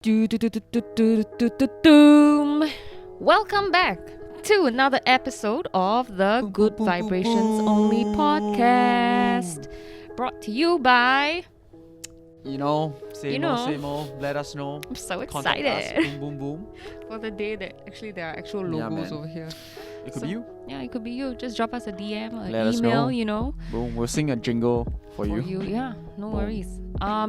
Doom. Welcome back to another episode of the Good Vibrations Only podcast, brought to you by Same old, let us know. I'm so Contact us, excited boom, boom, boom. for the day that actually there are actual logos over here. It could be you. Yeah, it could be you. Just drop us a DM or Let us email, know. Boom, we'll sing a jingle for you. Yeah, no Boom. worries.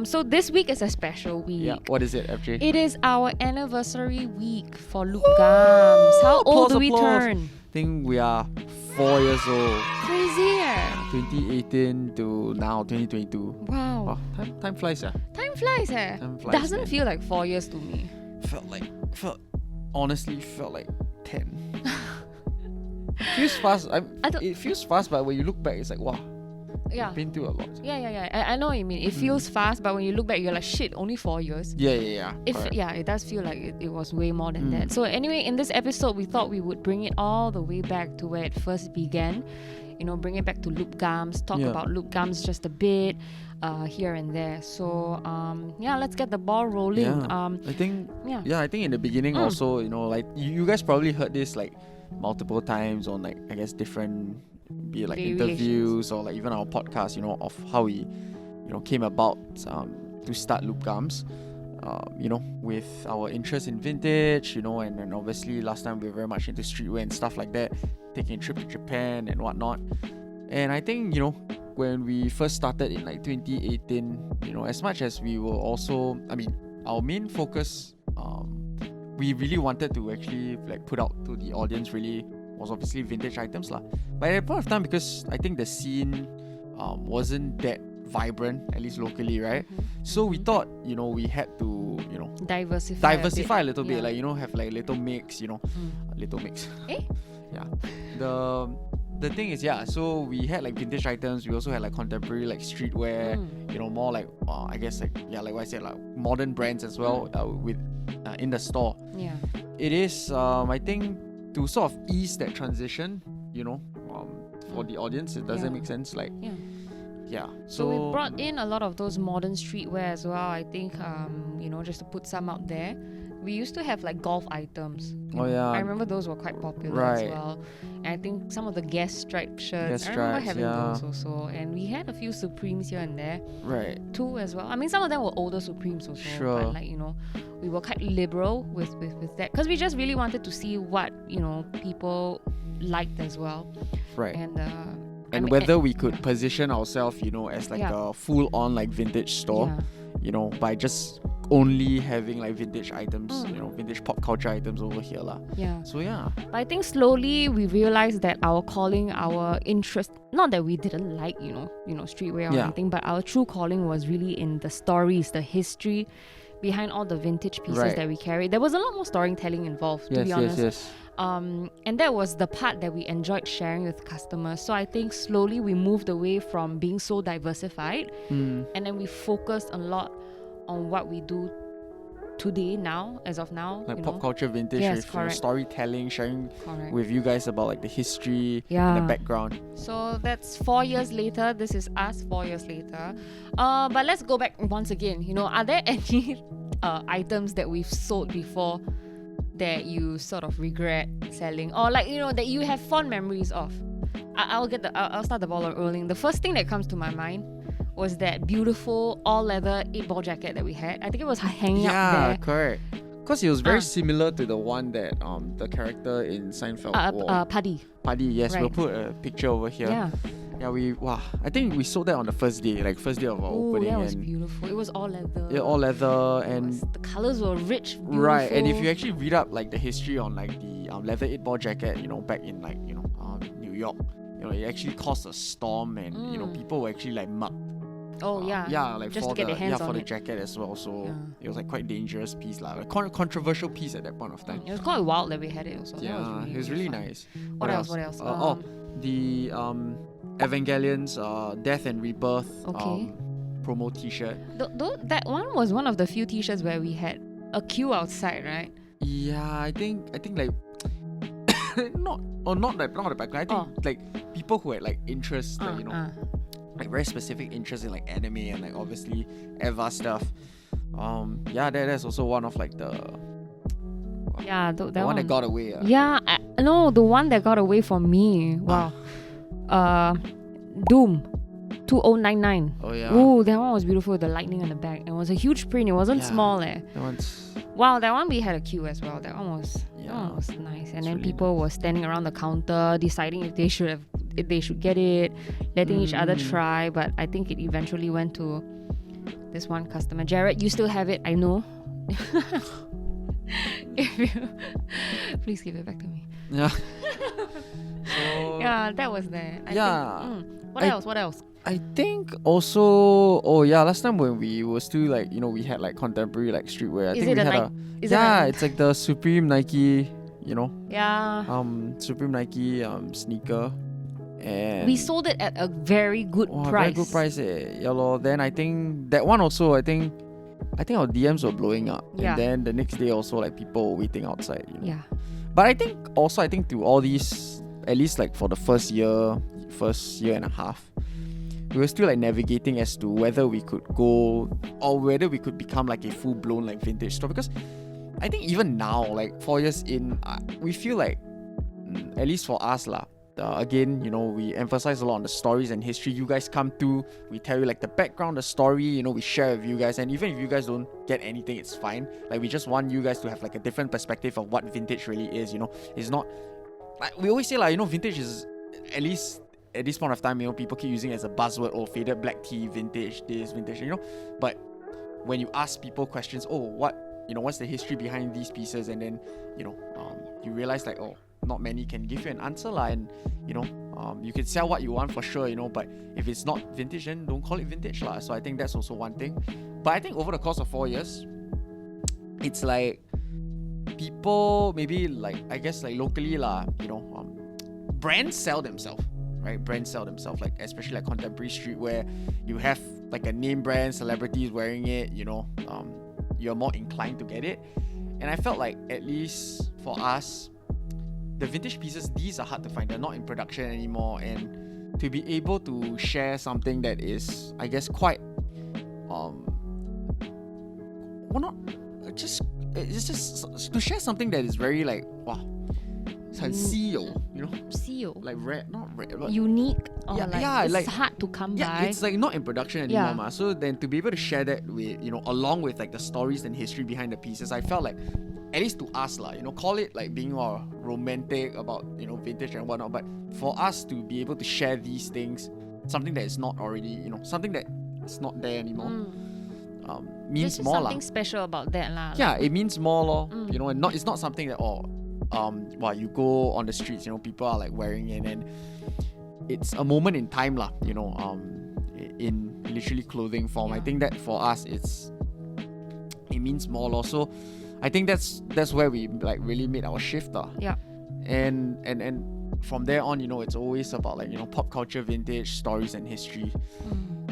So this week is a special week. Yeah, what is it, FJ? It is our anniversary week for Loop Garms. How old do we Applause. turn? I think we are 4 years old. Crazy, eh? 2018 to now 2022. Wow. Oh, time flies, yeah. Time flies, eh? Time flies, Doesn't man. feel like 4 years to me. Honestly felt like 10. It feels fast. It feels fast, but when you look back, it's like, wow, Yeah. I've been through a lot. Yeah. I know what you mean. It feels fast, but when you look back, you're like, shit, only 4 years. Yeah. Correct. It does feel like it was way more than that. So anyway, in this episode, we thought we would bring it all the way back to where it first began. Bring it back to Loop Garms, talk about Loop Garms just a bit, here and there. So let's get the ball rolling. Yeah. I think in the beginning also, like you guys probably heard this like multiple times on like I guess different, be it like interviews or like even our podcast, of how we came about to start Loop Garms. With our interest in vintage, and obviously last time we were very much into streetwear and stuff like that, taking a trip to Japan and whatnot. And I think, when we first started in like 2018, as much as we were also, our main focus, we really wanted to actually like put out to the audience really was obviously vintage items lah. But at that point of time, because I think the scene wasn't that vibrant, at least locally, right? So we thought, we had to, diversify a little bit, like, have like little mix, little mix. Yeah. The thing is, so we had like vintage items, we also had like contemporary like streetwear, more like I guess like what I said, like modern brands as well, with in the store. Yeah. It is I think to sort of ease that transition, for the audience, it doesn't make sense, like So we brought in a lot of those modern streetwear as well. I think just to put some out there. We used to have like golf items. I remember those were quite popular as well. And I think some of the Guess striped shirts. I remember having those also. And we had a few Supremes here and there. Right. Too as well. I mean, some of them were older Supremes also. Sure. But like, we were quite liberal with that. Because we just really wanted to see what, people liked as well. Right. And whether we could position ourselves, as like a full-on like vintage store, by just only having like vintage items, vintage pop culture items over here lah. Yeah. So yeah. But I think slowly we realized that our calling, our interest, not that we didn't like, streetwear or anything, but our true calling was really in the stories, the history behind all the vintage pieces that we carry. There was a lot more storytelling involved, to be honest. Yes. And that was the part that we enjoyed sharing with customers. So I think slowly we moved away from being so diversified, and then we focused a lot on what we do today, as of now. Like pop culture vintage with storytelling, sharing with you guys about like the history and the background. So that's 4 years later. This is us 4 years later. But let's go back once again. Are there any items that we've sold before that you sort of regret selling, or like that you have fond memories of? I'll start the ball rolling. The first thing that comes to my mind was that beautiful all leather 8-ball jacket that we had. I think it was hanging up there. Yeah, correct. Because it was very similar to the one that the character in Seinfeld wore. Paddy. Yes, Right. we'll put a picture over here. Yeah, I think we sold that on the first day of our opening. That was beautiful. It was all leather. Yeah, all leather, and the colors were rich, beautiful. Right. And if you actually read up like the history on like the leather 8-ball jacket, back in like New York, it actually caused a storm, and people were actually like mugged. Oh yeah. Like just for to get their hands on the it. jacket as well. So it was like quite dangerous piece lah, a controversial piece at that point of time. It was quite wild that we had it also. Yeah, it was really fun. nice. What else? The Evangelion's Death and Rebirth promo T-shirt. That one was one of the few T-shirts where we had a queue outside, right? Yeah, I think like not the back. I think like people who had like interest, like very specific interest in like anime and like obviously Eva stuff. That's also one of like the that one that got away. No, the one that got away from me. Wow. Doom 2099. Oh yeah. Ooh, that one was beautiful. The lightning on the back. It was a huge print. It wasn't small. That one's. Wow, that one we had a queue as well. That one was nice. And then really people were standing around the counter deciding if they should get it, letting each other try. But I think it eventually went to this one customer. Jared, you still have it, I know. If you please give it back to me. Yeah. So, that was there. What else? I think also, last time when we were still like, we had like contemporary like streetwear. I think we had it's like the Supreme Nike, Supreme Nike sneaker. And we sold it at a very good price. Very good price. Then I think that one also, I think our DMs were blowing up. Yeah. And then the next day also like people were waiting outside. Yeah. But I think through all these, at least like for the first year and a half, we were still like navigating as to whether we could go or whether we could become like a full-blown like vintage store. Because I think even now, like 4 years in, we feel like, at least for us again, we emphasize a lot on the stories and history. You guys come through, we tell you like the background, the story, we share with you guys. And even if you guys don't get anything, it's fine. Like we just want you guys to have like a different perspective of what vintage really is. It's not like we always say vintage is, at least at this point of time, people keep using it as a buzzword, faded black tea, vintage this, vintage, but when you ask people questions, what's the history behind these pieces, and then you realize like, not many can give you an answer and you can sell what you want for sure, but if it's not vintage, then don't call it vintage so I think that's also one thing. But I think over the course of 4 years, it's like people maybe like, I guess like locally brands sell themselves, right? Brands sell themselves, like especially like contemporary streetwear. You have like a name brand, celebrities wearing it, you're more inclined to get it. And I felt like, at least for us, the vintage pieces, these are hard to find. They're not in production anymore. And to be able to share something that is, I guess, quite it's just to share something that is very like, wow, it's like like rare, not rare, but unique, or it's hard to come by. It's like not in production anymore, so then to be able to share that with, along with like the stories and history behind the pieces, I felt like, at least to us call it like being more romantic about vintage and whatnot, but for us to be able to share these things, something that is not already, something that is not there anymore, means There's more something special about that it means more and it's not something that you go on the streets, people are like wearing it, and it's a moment in time in literally clothing form. I think that for us it means more so I think that's where we like really made our shift and from there on, it's always about like pop culture, vintage, stories and history.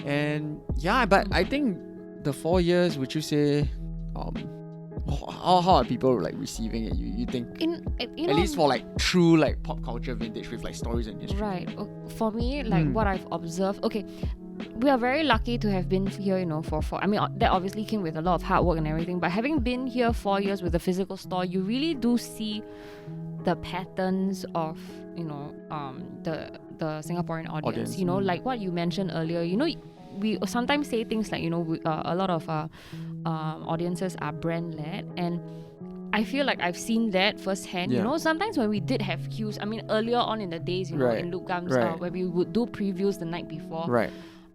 And but I think the 4 years, would you say how are people like receiving it? You think at least for like true like pop culture vintage with like stories and history? Right. For me, like what I've observed, we are very lucky to have been here, for I mean, that obviously came with a lot of hard work and everything, but having been here 4 years with a physical store, you really do see the patterns of, the Singaporean audience. Like what you mentioned earlier, we sometimes say things like, a lot of audiences are brand-led, and I feel like I've seen that firsthand. Sometimes when we did have queues, I mean, earlier on in the days, in Loop Garms, where we would do previews the night before. Right.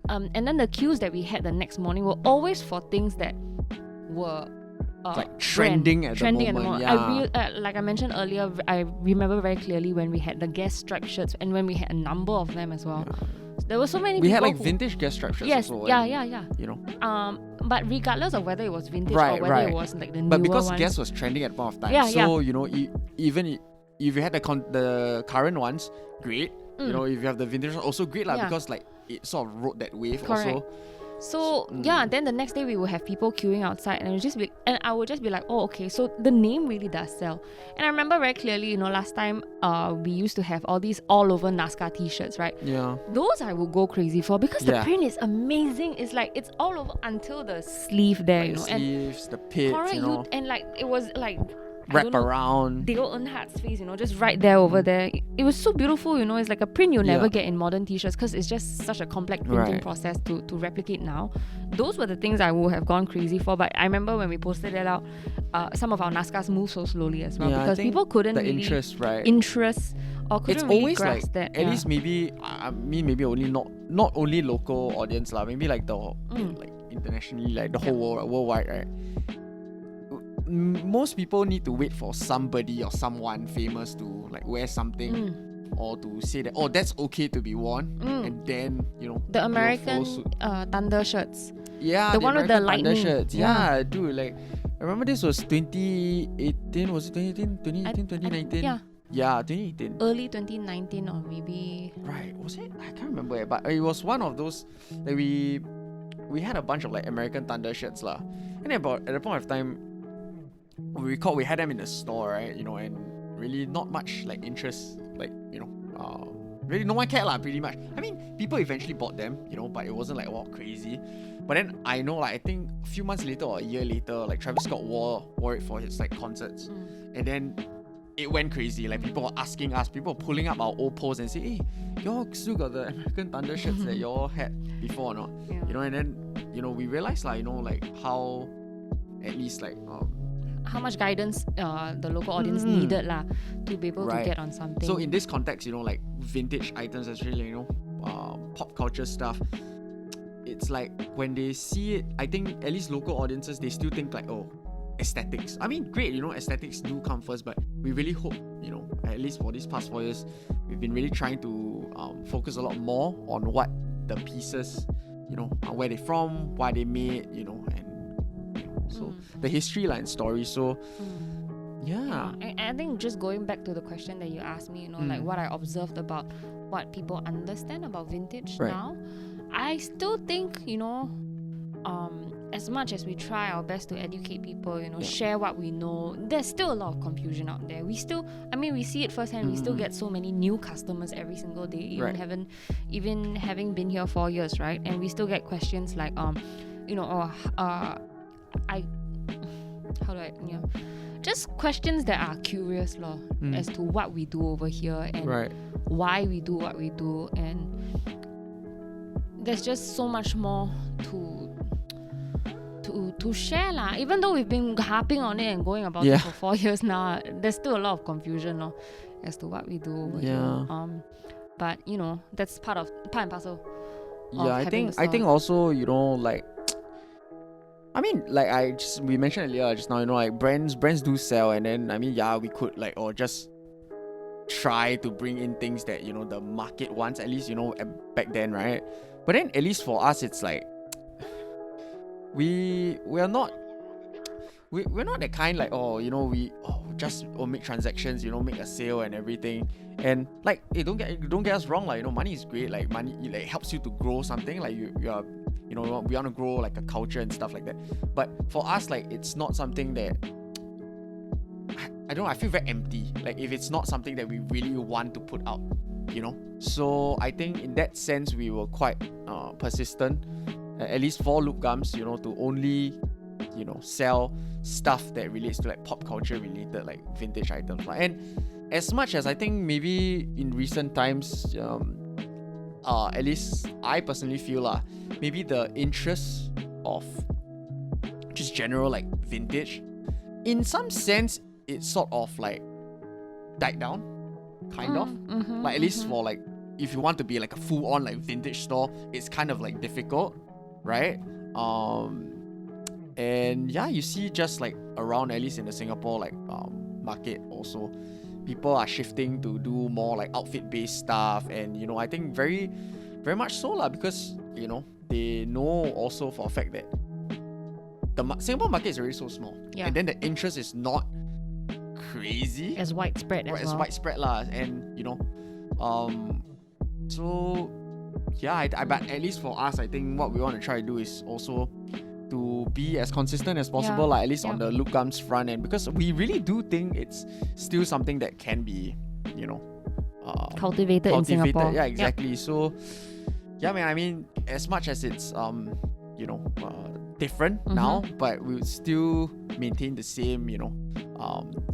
And then the queues that we had the next morning were always for things that were like trending at the moment. Like I mentioned earlier, I remember very clearly when we had the guest striped shirts and when we had a number of them as well. There were so many people. We had like vintage guest striped shirts. Yes, also, yeah. But regardless of whether it was vintage or whether it was like the newer But because ones, guest was trending at the point of time, even if you had the current ones, great. If you have the vintage ones, also great because like it sort of rode that wave. Correct. Also. So yeah, then the next day we will have people queuing outside, and I would just be like, oh, okay, so the name really does sell. And I remember very clearly, last time we used to have all these all over NASCAR t-shirts, right? Yeah. Those I would go crazy for because the print is amazing. It's like it's all over until the sleeve there, like the sleeves, and the pits, correct, and like it was like wrap around Dale Earnhardt's face, just right there over there. It was so beautiful, it's like a print you'll never get in modern t-shirts because it's just such a complex printing process to replicate now. Those were the things I would have gone crazy for, but I remember when we posted it out, some of our NASCARs moved so slowly as well because people couldn't really interest or couldn't it's really always grasp like that. At least maybe maybe only not only local audience lah, maybe like the like internationally, like the whole world, worldwide, right? Most people need to wait for somebody or someone famous to like wear something or to say that that's okay to be worn, and then the American Thunder shirts. Yeah, the one American with the lightning shirts. Yeah, dude, like I remember this was 2018. Was it 2018? 2019? Yeah, 2018. Early 2019 or maybe. Right, was it? I can't remember it, but it was one of those that we had a bunch of like American Thunder shirts lah. And at the point of time, we recall we had them in the store, right? And really not much like interest, like really no one cared lah, pretty much. I mean, people eventually bought them, but it wasn't like crazy. But then I know, like I think a few months later or a year later, like Travis Scott wore it for his like concerts, and then it went crazy. Like people were asking us, people were pulling up our old posts and say, hey, y'all still got the American Thunder shirts that y'all had before or not? And then we realized like like how at least like how much guidance the local audience needed lah to be able to get on something. So in this context, like vintage items, especially pop culture stuff, it's like when they see it, I think at least local audiences, they still think like, aesthetics. I mean, great, aesthetics do come first, but we really hope, at least for these past 4 years, we've been really trying to focus a lot more on what the pieces, where they're from, why they made, and so the history and story. So I think just going back to the question that you asked me, like what I observed about what people understand about vintage now, I still think, as much as we try our best to educate people, share what we know, there's still a lot of confusion out there. We see it firsthand. We still get so many new customers every single day, even having been here 4 years, right? And we still get questions like, just questions that are curious as to what we do over here and why we do what we do, and there's just so much more to share lah. Even though we've been harping on it and going about it for 4 years now, there's still a lot of confusion as to what we do over here. But that's part and parcel. I think also like, I mean, like we mentioned earlier just now, like brands do sell, and then I mean, we could like just try to bring in things that the market wants, at least back then, right? But then at least for us, it's like we're not that kind like we just make transactions, make a sale and everything. And like, don't get us wrong, like money is great, like money like helps you to grow something, like you are we want to grow like a culture and stuff like that. But for us, like it's not something that I don't know, I feel very empty like if it's not something that we really want to put out, So I think in that sense we were quite persistent, at least for Loop Garms, to only sell stuff that relates to like pop culture related, like vintage items. And as much as I think maybe in recent times, at least I personally feel maybe the interest of just general like vintage, in some sense it sort of like died down, kind of. Like at least for like, if you want to be like a full on like vintage store, it's kind of like difficult, right? And you see just like around, at least in the Singapore like market also, people are shifting to do more like outfit based stuff, and I think very very much so lah, because they know also for a fact that the Singapore market is already so small, and then the interest is not crazy as widespread widespread lah, and so but at least for us, I think what we want to try to do is also to be as consistent as possible, like at least on the Loop Garms front end, because we really do think it's still something that can be, cultivated in Singapore. Yeah, exactly. So, yeah, man, I mean, as much as it's different now, but we would still maintain the same,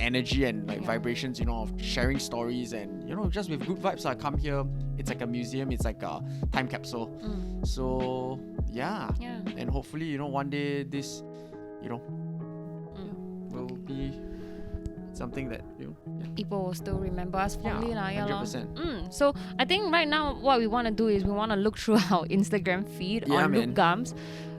energy and like vibrations, of sharing stories and just with good vibes. I come here, it's like a museum, it's like a time capsule. So yeah, and hopefully one day this will be something that people will still remember us fondly. 100%. So I think right now what we want to do is we want to look through our Instagram feed on Loop Garms,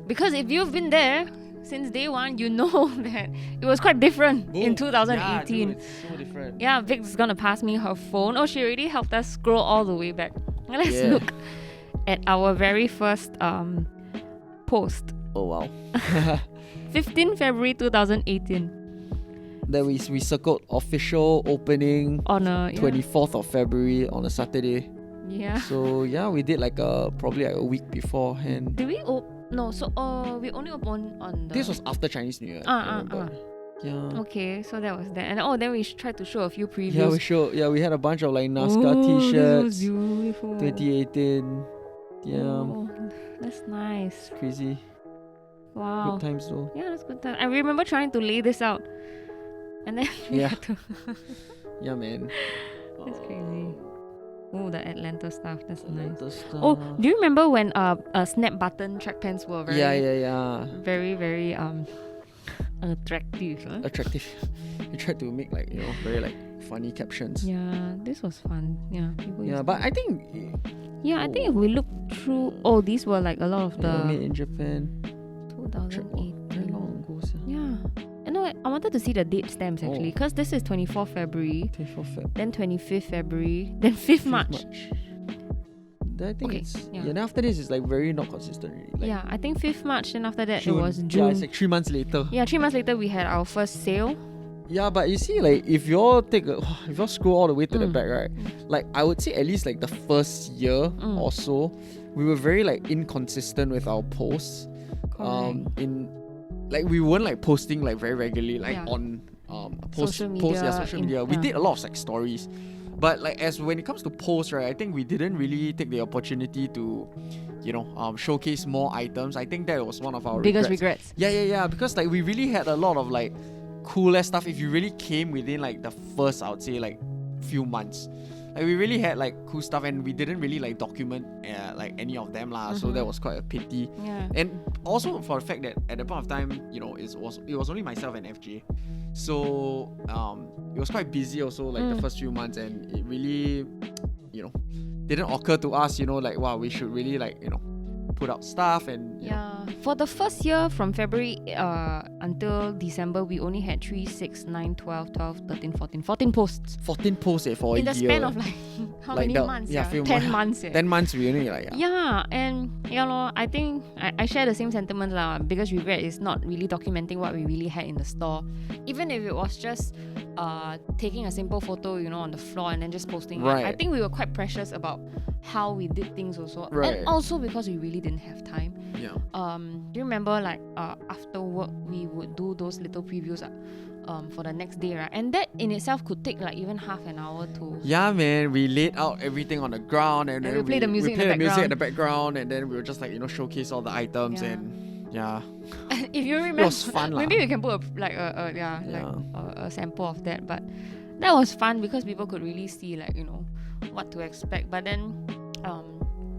because if you've been there since day one, you know that it was quite different in 2018. Yeah, dude, it's so different. Yeah, Vic's gonna pass me her phone. Oh, she already helped us scroll all the way back. Let's look at our very first post. Oh wow. 15 February 2018. Then we circled official opening on a 24th of February on a Saturday. Yeah. So yeah, we did like probably like a week beforehand. Did we no, so we only opened on the... This was after Chinese New Year. Yeah. Okay, so that was that. And then we tried to show a few previews. We had a bunch of like NASCAR t-shirts. This was beautiful. 2018. Yeah. Oh, that's nice. It's crazy. Wow. Good times though. Yeah, that's good times. I remember trying to lay this out. And then we had to... Yeah, man. That's crazy. Oh, the Atlanta stuff. That's nice. Stuff. Oh, do you remember when snap button track pants were very... Yeah. Very, very attractive. Huh? Attractive. You tried to make like, very like funny captions. Yeah, this was fun. Yeah, people but I think... I think if we look through... Oh, these were like a lot of the... Made in Japan. 2018. Very long ago. Yeah. I wanted to see the date stamps actually, because this is 24 February, 24 Feb. then 25th February, then 5th March. I think then after this it's like very not consistent really. Like I think 5th March, then after that June. it was June. Yeah, it's like 3 months later. Yeah, 3 months later we had our first sale. Yeah, but you see, like if you all scroll all the way to the back, right? Like I would say at least like the first year or so, we were very like inconsistent with our posts. We weren't like posting like very regularly on social media. We did a lot of like stories, but like when it comes to posts, right, I think we didn't really take the opportunity to showcase more items. I think that was one of our biggest regrets. Yeah, because like we really had a lot of like cooler stuff if you really came within like the first, I would say, like few months. Like we really had like cool stuff, and we didn't really like document like any of them lah. So that was quite a pity. Yeah. And also for the fact that at the point of time, it was only myself and FJ. So it was quite busy also like the first few months, and it really didn't occur to us like wow, we should really like put out stuff. And for the first year from February until December, we only had 3, 6, 9, 12, 13, 14 posts. 14 posts for in a year. In the span of like how like many months? 10 months. 10 months we only like and I think I share the same sentiment lah. Biggest regret is not really documenting what we really had in the store, even if it was just taking a simple photo on the floor and then just posting it. I think we were quite precious about how we did things also, and also because we really didn't have time. Do you remember like after work we would do those little previews for the next day, right? And that in itself could take like even half an hour to... Yeah, man, we laid out everything on the ground, and then we play the music in the background, and then we would just like showcase all the items. And if you remember, it was fun, maybe we can put a sample of that. But that was fun because people could really see like what to expect. But then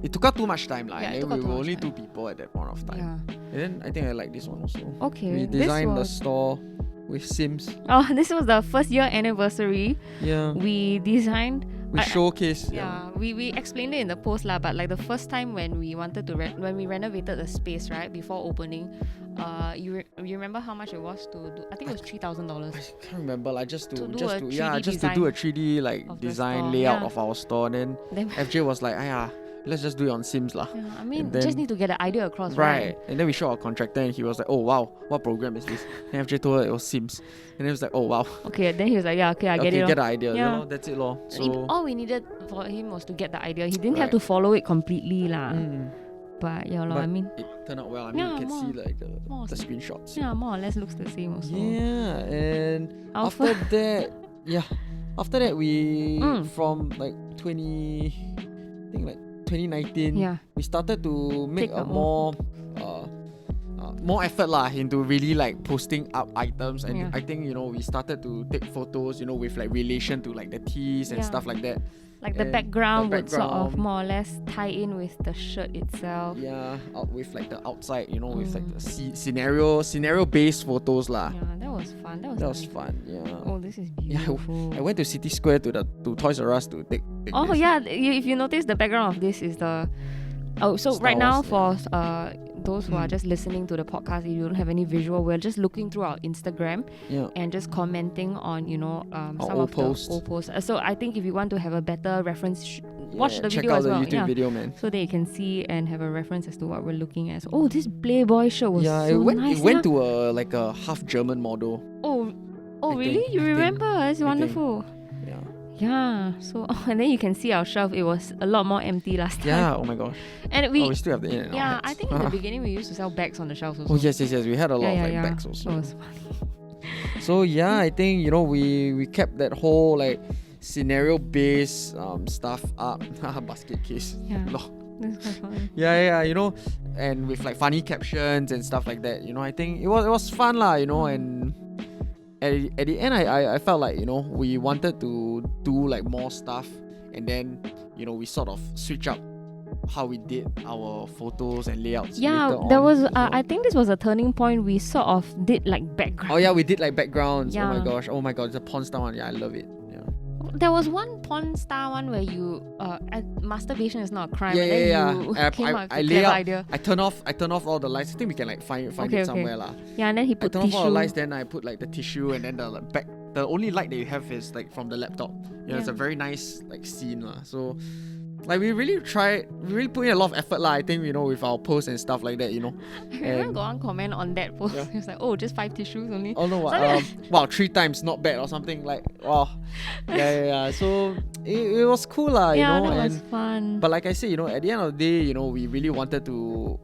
it took out too much time, we were only 2 people at that point of time. And then I think I like this one also. Okay, we designed the store with Sims. Oh, this was the first year anniversary. Yeah, we designed. We showcased. We explained it in the post lah. But like the first time when we wanted to when we renovated the space, right, before opening, you remember how much it was to do? I think it was $3,000. I can't remember like just to do a 3D design like design layout of our store. And then FJ was like, let's just do it on Sims lah. Yeah, I mean, just need to get the idea across, right? And then we showed our contractor, and he was like, "Oh wow, what program is this?" And FJ told her it was Sims, and then he was like, "Oh wow." Okay, then he was like, "Yeah, okay, I get it." Get the idea. Yeah. You know, that's it, lor. So all we needed for him was to get the idea. He didn't have to follow it completely, lah. But yeah, but I mean, it turned out well. I mean, you can see like the screenshots. Yeah, more or less looks the same also. Yeah, and after that, we from like 2019, we started to make a more effort lah into really like posting up items, and I think we started to take photos with like relation to like the tees and stuff like that. Like the background would sort of more or less tie in with the shirt itself. Yeah, with like the outside, with like the scenario based photos lah. Yeah, that was fun. That was fun. Yeah. Oh, this is beautiful. Yeah, I went to City Square to Toys R Us to take this. Yeah, if you notice, the background of this is the so Star right now Wars, for those who are just listening to the podcast, if you don't have any visual, we're just looking through our Instagram and just commenting on some of the old posts. So I think if you want to have a better reference, watch the video as well. Check out the YouTube video, man. So that you can see and have a reference as to what we're looking at. So, this Playboy shirt was so nice. It went to a half German model. Oh, really? You remember? It's wonderful. Yeah, so and then you can see our shelf. It was a lot more empty last time. Yeah, oh my gosh. And we still have the in and out. Yeah, I think in the beginning we used to sell bags on the shelves also. Oh yes, we had a lot of bags also. That was funny. So I think we kept that whole like scenario based stuff up. Basket case. Yeah. That's quite funny. Yeah, and with like funny captions and stuff like that. I think it was fun lah. And at the end, I felt like we wanted to do like more stuff, and then we sort of switch up how we did our photos and layouts. Yeah, there was I think this was a turning point. We sort of did like background. Oh yeah, we did like backgrounds. Yeah. Oh my gosh, the Pawn Star one. Yeah, I love it. There was one Pawn Star one where you masturbation is not a crime. Yeah. You came up with a clever idea. I turn off all the lights. I think we can like find it somewhere lah. Yeah, and then he put I turn tissue. off all the lights, then I put like the tissue, and then the only light that you have is like from the laptop. It's a very nice like scene lah. So like we really put in a lot of effort lah. I think with our posts and stuff like that. I remember got one comment on that post. He was like, just 5 tissues only. Oh no, wow, 3 times not bad or something like wow. Yeah. So it was cool lah. Yeah, that was fun. But like I said, at the end of the day, we really wanted to.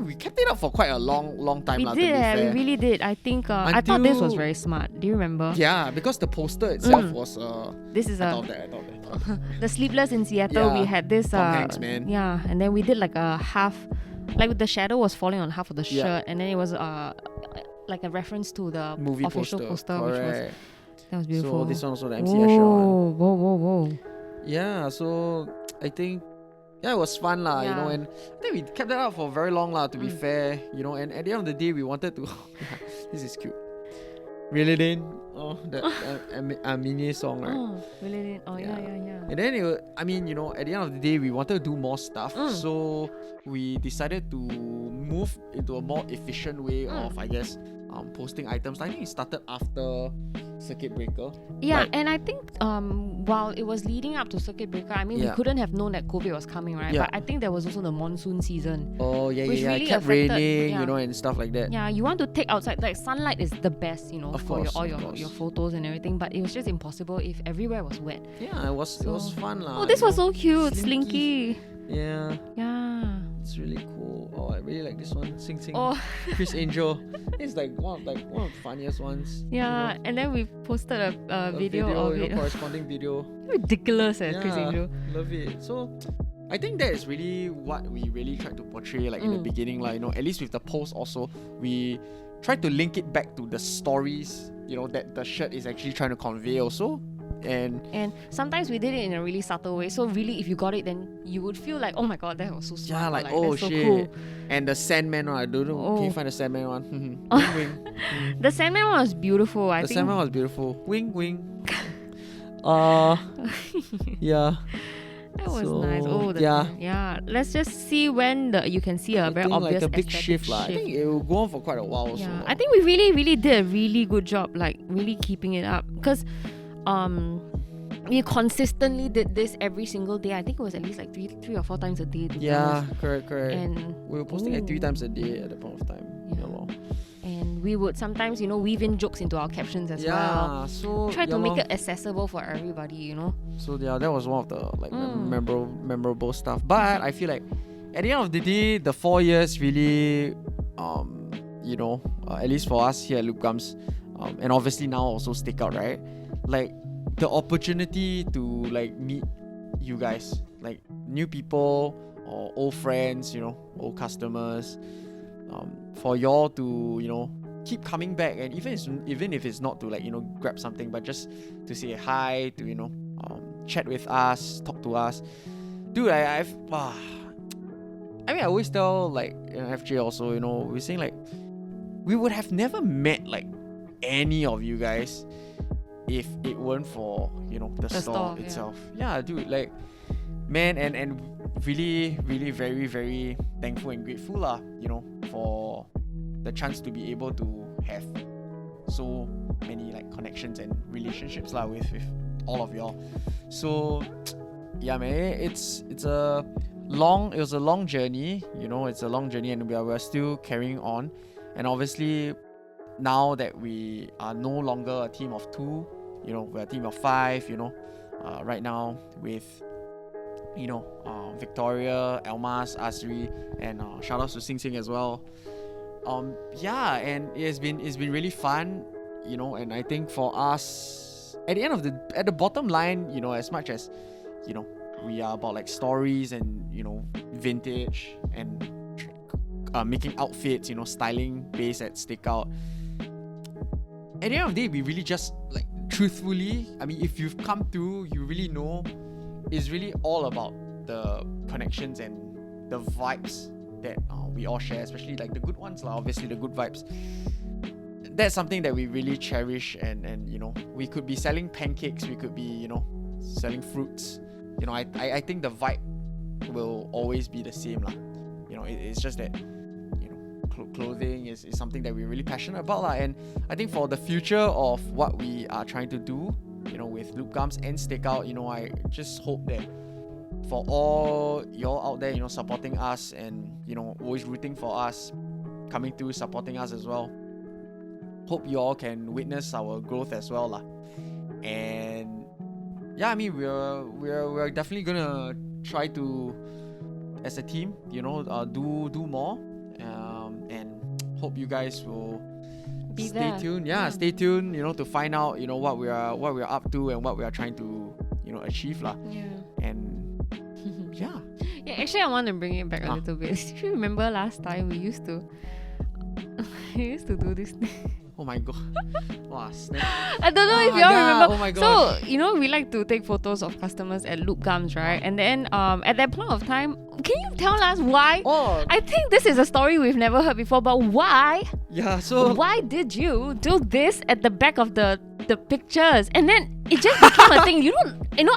We kept it up for quite a long time. We really did. I think I thought this was very smart. Do you remember? Yeah, because the poster itself was. This is I thought that. The Sleepless in Seattle. We had this. Tom Hanks, man. Yeah, and then we did like a half, like the shadow was falling on half of the shirt, and then it was like a reference to the movie official poster, which was that was beautiful. So this one also the MC Asher one. Whoa. Yeah, so I think. Yeah, it was fun lah, and I think we kept that up for very long lah, to be fair, and at the end of the day, we wanted to, this is cute. Really Din? Oh, that Aminé song, right? Oh, Really Din? Oh, yeah. And then, at the end of the day, we wanted to do more stuff, so we decided to move into a more efficient way of, I guess, posting items. I think it started after Circuit Breaker. Yeah, and I think while it was leading up to Circuit Breaker, I mean, we couldn't have known that COVID was coming, right? Yeah. But I think there was also the monsoon season. Oh, yeah. Really it kept raining, and stuff like that. Yeah, you want to take outside, like sunlight is the best, for your photos and everything, but it was just impossible if everywhere was wet. Yeah, it was fun lah. Oh, this was so cute, Slinky. Yeah. It's really cool. Oh, I really like this one. Sing Sing. Oh. Chris Angel. It's like one of the funniest ones. Yeah, and then we posted a video of it. Corresponding video. Ridiculous, Chris Angel. Love it. So I think that is really what we really tried to portray in the beginning, at least with the post also, we tried to link it back to the stories, that the shirt is actually trying to convey also. And sometimes we did it in a really subtle way. So really, if you got it, then you would feel like, oh my god, that was so smart. Yeah, like oh shit. So cool. And the Sandman one, I don't know. Can you find the Sandman one? Wing. The Sandman one was beautiful. I think. The Sandman was beautiful. Wing. Yeah. That was nice. Oh, yeah. Let's just see when you can see a very obvious like a big shift. I think it will go on for quite a while. Also. Yeah, I think we really did a really good job, like really keeping it up. Because we consistently did this every single day. I think it was at least like three or four times a day. To be honest. Correct. And we were posting like 3 times a day at the point of time. And we would sometimes, weave in jokes into our captions as well. So try to make it accessible for everybody, So that was one of the memorable stuff. But I feel like at the end of the day, the 4 years really, at least for us here at Loop Garms, and obviously now also Stakeout, right? Like the opportunity to like meet you guys, like new people or old friends, old customers. For y'all to keep coming back, and even if it's not to like grab something, but just to say hi, to chat with us, talk to us, dude. I always tell like FJ also, we're saying like we would have never met like any of you guys if it weren't for the store itself. Yeah, dude, like man, and really, really very, very thankful and grateful for the chance to be able to have so many like connections and relationships with all of y'all. So yeah, man, it was a long journey, it's a long journey, and we're still carrying on. And obviously now that we are no longer a team of 2, we're a team of 5, right now with Victoria, Elmas, Asri, and shout outs to Sing Sing as well. And it's been really fun, and I think for us at the bottom line, as much as we are about like stories and vintage and making outfits, styling based at Stakeout. At the end of the day, we really just like truthfully, I mean, if you've come through, you really know it's really all about the connections and the vibes that we all share, especially like the good ones, obviously the good vibes. That's something that we really cherish, and we could be selling pancakes, we could be selling fruits. I think the vibe will always be the same it's just that clothing is something that we're really passionate about and I think for the future of what we are trying to do with Loop Garms and Stakeout, I just hope that for all y'all out there, supporting us and, always rooting for us, coming through, supporting us as well. Hope y'all can witness our growth as well. And yeah, I mean, we're definitely gonna try to, as a team, do more. And hope you guys will stay tuned. Stay tuned, to find out, what we're up to and what we are trying to, achieve. And yeah. Yeah, actually I want to bring it back a little bit. Do you remember last time we used to do this thing? Oh my god. Wow, snap. I don't know if y'all remember. Oh my god. So, we like to take photos of customers at Loop Garms, right? And then at that point of time, can you tell us why? Oh. I think this is a story we've never heard before, but why? Yeah, so why did you do this at the back of the pictures? And then it just became a thing.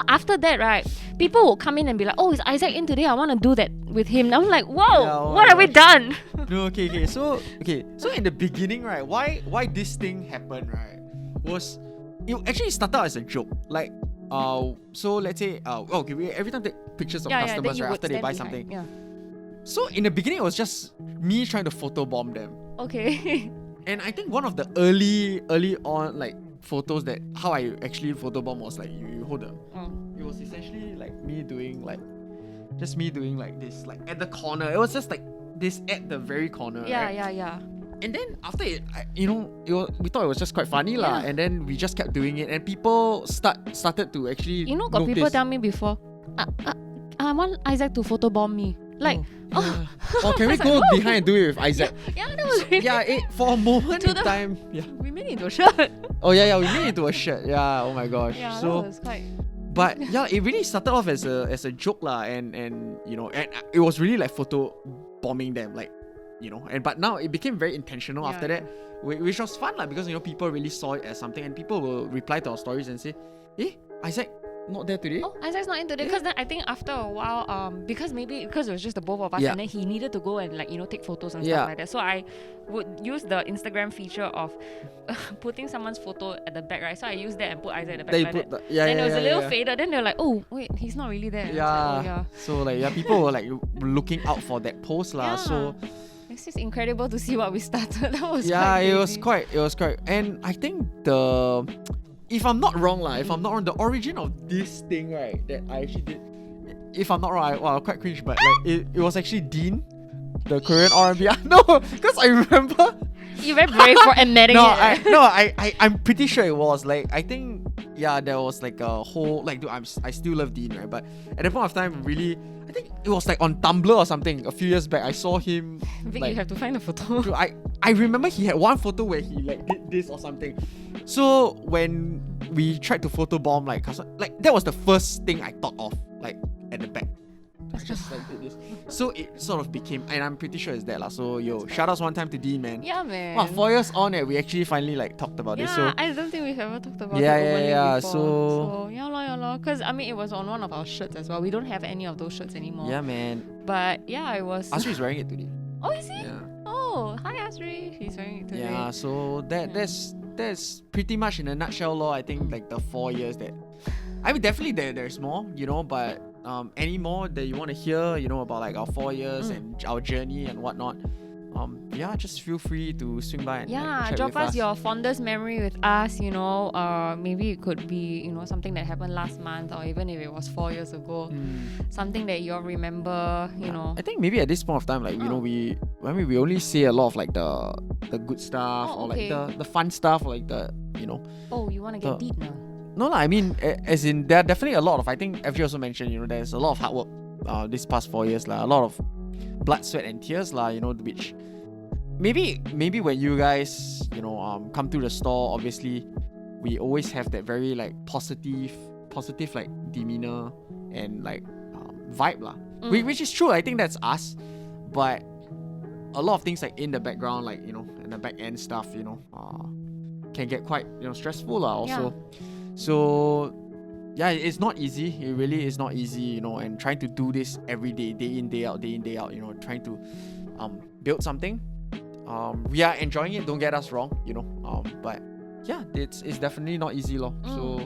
After that, right? People will come in and be like, "Oh, is Isaac in today? I want to do that with him." And I'm like, "Whoa, what have we done?" No, okay. So in the beginning, right? Why this thing happened, right? Was it actually started out as a joke? Like, so let's say, we every time take pictures of customers right after they buy something. Yeah. So in the beginning, it was just me trying to photobomb them. Okay. And I think one of the early on like photos that how I actually photobomb was like you hold the. It was essentially like me doing like this like at the corner. It was just like this at the very corner. Yeah. And then after it, we thought it was just quite funny lah. And then we just kept doing it, and people started to actually. Got notice. People tell me before, I want Isaac to photobomb me. Like, or can we go behind and do it with Isaac? Yeah, that was really for a moment in time. Yeah. We made it into a shirt. Oh yeah, we made it into a shirt. Yeah. Oh my gosh. Yeah, so, that was quite. But yeah, it really started off as a joke lah, and it was really like photo bombing them, like, but now it became very intentional after that, which was fun lah, because people really saw it as something, and people will reply to our stories and say, "Isaac, not there today? Oh, Isaac's not in today because then I think after a while, because it was just the both of us, and then he needed to go and take photos and stuff like that. So I would use the Instagram feature of putting someone's photo at the back, right? So I used that and put Isaac at the back. Then it was a little faded. Then they're like, oh wait, he's not really there. So people were looking out for that post lah. So it's just incredible to see what we started. That was it was quite. And I think if I'm not wrong, the origin of this thing, right, that I actually did, if I'm not wrong, quite cringe, but it was actually Dean, the Korean R&B. No, because I remember. You're very brave for admitting it. I'm pretty sure it was. I think, there was a whole, dude, I still love Dean, right? But at that point of time, really, I think it was on Tumblr or something a few years back. I saw him. Vic, you have to find a photo. Dude, I remember he had one photo where he did this or something. So when we tried to photobomb that was the first thing I thought of at the back. I just did this. So it sort of became, and I'm pretty sure it's that lah. So shout outs one time to Dean, man. Yeah, man. Wow, 4 years on we actually finally talked about this. So I don't think we've ever talked about it openly before. So yeah lor. Because it was on one of our shirts as well. We don't have any of those shirts anymore. Yeah, man. But it was. Asri's wearing it today. Oh, is he? Yeah. Oh, hi Asri. He's wearing it today. Yeah. So that's pretty much in a nutshell, lor. I think the 4 years that. I mean, definitely there's more, but any more that you want to hear, about our 4 years and our journey and whatnot, just feel free to swing by and chat drop with us your fondest memory with us. Maybe it could be something that happened last month, or even if it was 4 years ago, something that you all remember. I think maybe at this point of time, we only say a lot of the good stuff or the fun stuff, or Oh, you want to get deep now? No, I mean, as in, there are definitely a lot of, I think FJ also mentioned, there's a lot of hard work this past 4 years, a lot of blood, sweat and tears, which maybe when you guys, come through the store, obviously, we always have that very, positive, demeanor and, vibe, which is true. I think that's us, but a lot of things, in the background, in the back end stuff, can get quite, stressful, also. So it's not easy. It really is not easy, and trying to do this every day, day in, day out, trying to build something. We are enjoying it, don't get us wrong, but it's definitely not easy, lor. So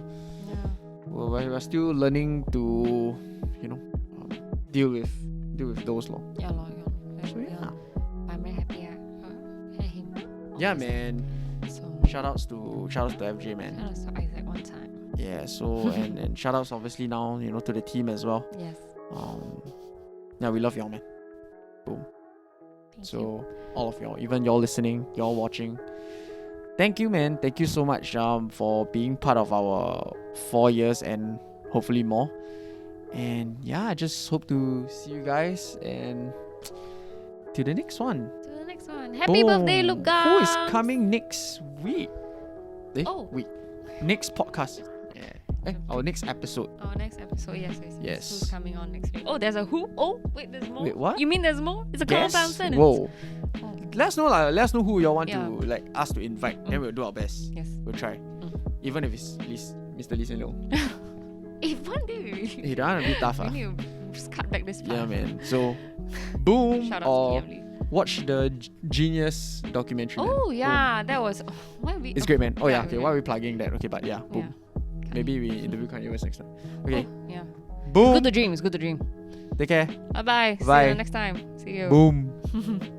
we're still learning to, deal with those, lor. Yeah, lor. So I'm very happy. Yeah, man. Shout outs to FJ, man. Shout outs to Isaac one time. Yeah, so and shout outs obviously now, to the team as well. Yes. We love y'all, man. Boom. Thank you. All of y'all, even y'all listening, y'all watching, thank you, man. Thank you so much for being part of our 4 years and hopefully more. And I just hope to see you guys and to the next one. Happy birthday, Loop Garms. Who is coming next week? Week. Next podcast. Yeah. Our next episode. Yes. Who's coming on next week? Oh, there's a who? Oh, wait, there's more. Wait, what? You mean there's more? It's a Carl Samson. Whoa. Oh. Let us know who y'all want to us to invite. Then we'll do our best. Yes. We'll try. Even if it's Mr. Lee Sin Leong. If one day he don't want to be tough. We need to just cut back this part. Yeah, man. So boom. Shout out to Lee. Watch the Genius documentary. Oh, yeah. That was... It's great, man. Oh, yeah. Okay, why are we plugging that? Okay, but boom. Yeah. Maybe we interview Kanye West next time. Okay. Oh, yeah. Boom. It's good to dream. Take care. Bye-bye. Bye. See you next time. See you. Boom.